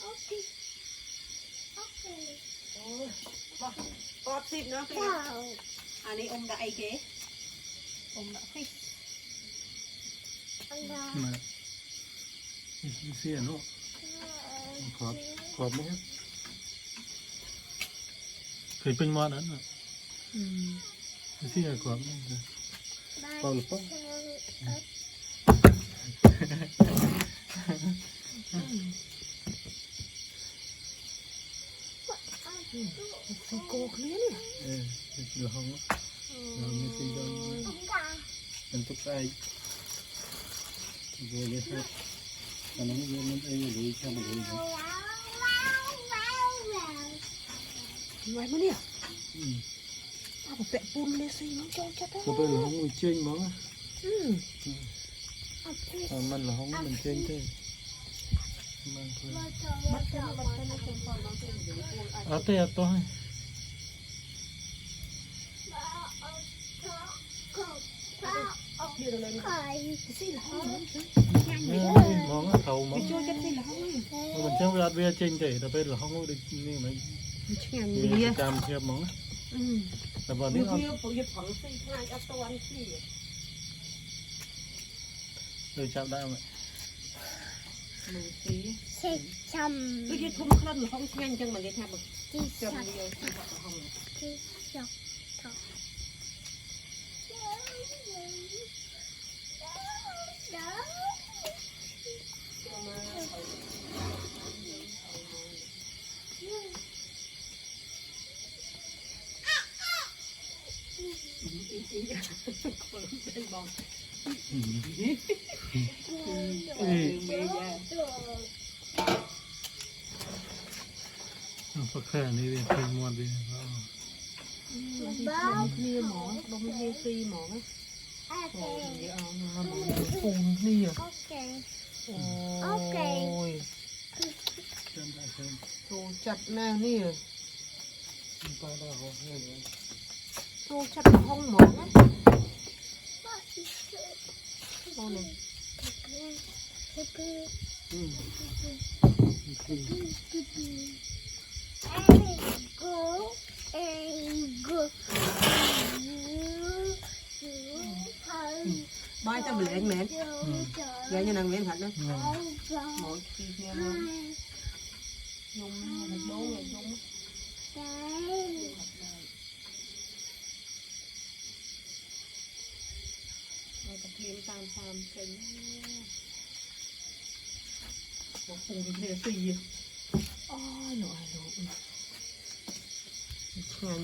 กอดสิบเนาะอันนี้อมได้ไอเก๋อมได้ฟิมาเสียลูกขอบไหมครับเคยเป็นมอนั้นอ่ะเสียขอบไหมเปล่าหรือเปล่าสีโกกเนี้ยเนี่ยอยู่ห้องเราไม่ตีกันมันตุกใจเดี๋ยวเลยครับตอนนั้นเรื่องนั้นเองเลยแค่มาเลยนะไว้มาเนี่ยเอาไปแปะปูนเลยสิน้องโจ้จะได้ก็เป็นห้องมันเจ๊งมั้งมันห้องมันเจ๊งใช่มันคือเอาแต่ตัวให้มองเขามองมันเชื่อว่าเวียเจ๊งใจแต่เป็นห้องมันนี่ไหมจำเทียบมองแต่วันนี้เลยจับได้ไหมเช็คช้ำคือที่ทุ่มคลั่นห้องเชียงจังเหมือนที่ทำที่จำเดียวที่ห้องที่จบพวกแค่นี้เป็นเป็นมวนดีมีหมอลงมีซีหมอไหมโอ้ยเอาหมอปูนนี่อ่ะโอ้ยโตจัดแม่นี่โตจัดห้องหมอนะห้องหนึ่งบ้านจะเหมือนแมนยายยังนั่งเว้นหัดนะหมอตีเทียมยมมันโดนเลยยมเราจะเทียมตามเป็นบอกปูนเทสีอ๋อหนูงานอ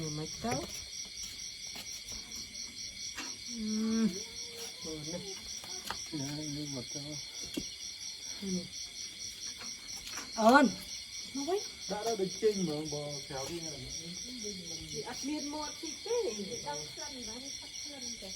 ยู่ไหมเจ้านี่หมดแล้วมาไว้đã được chinh mà bò kéo đi này thì ăn miên một thì thế thì đau chân đấy thắt chân kìa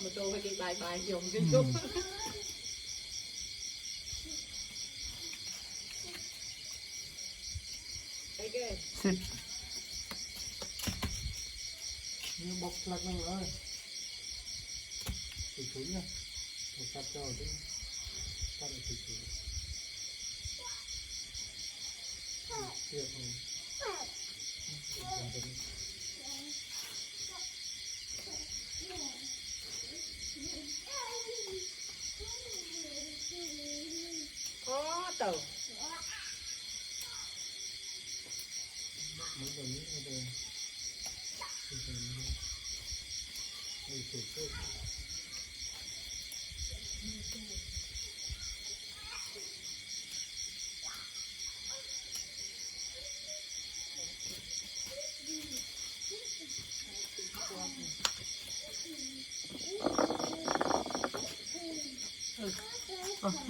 mà tôi phải đi bài dùng cái chút đây kìa xịt như bọc lạc này rồi thử thú nha một cặp cho chứ ta lại thử thú tiếp không tàu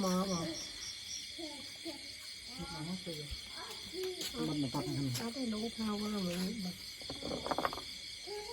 มาบอก มันมาตัดกัน ถ้าได้รู้เขาว่าเหมือน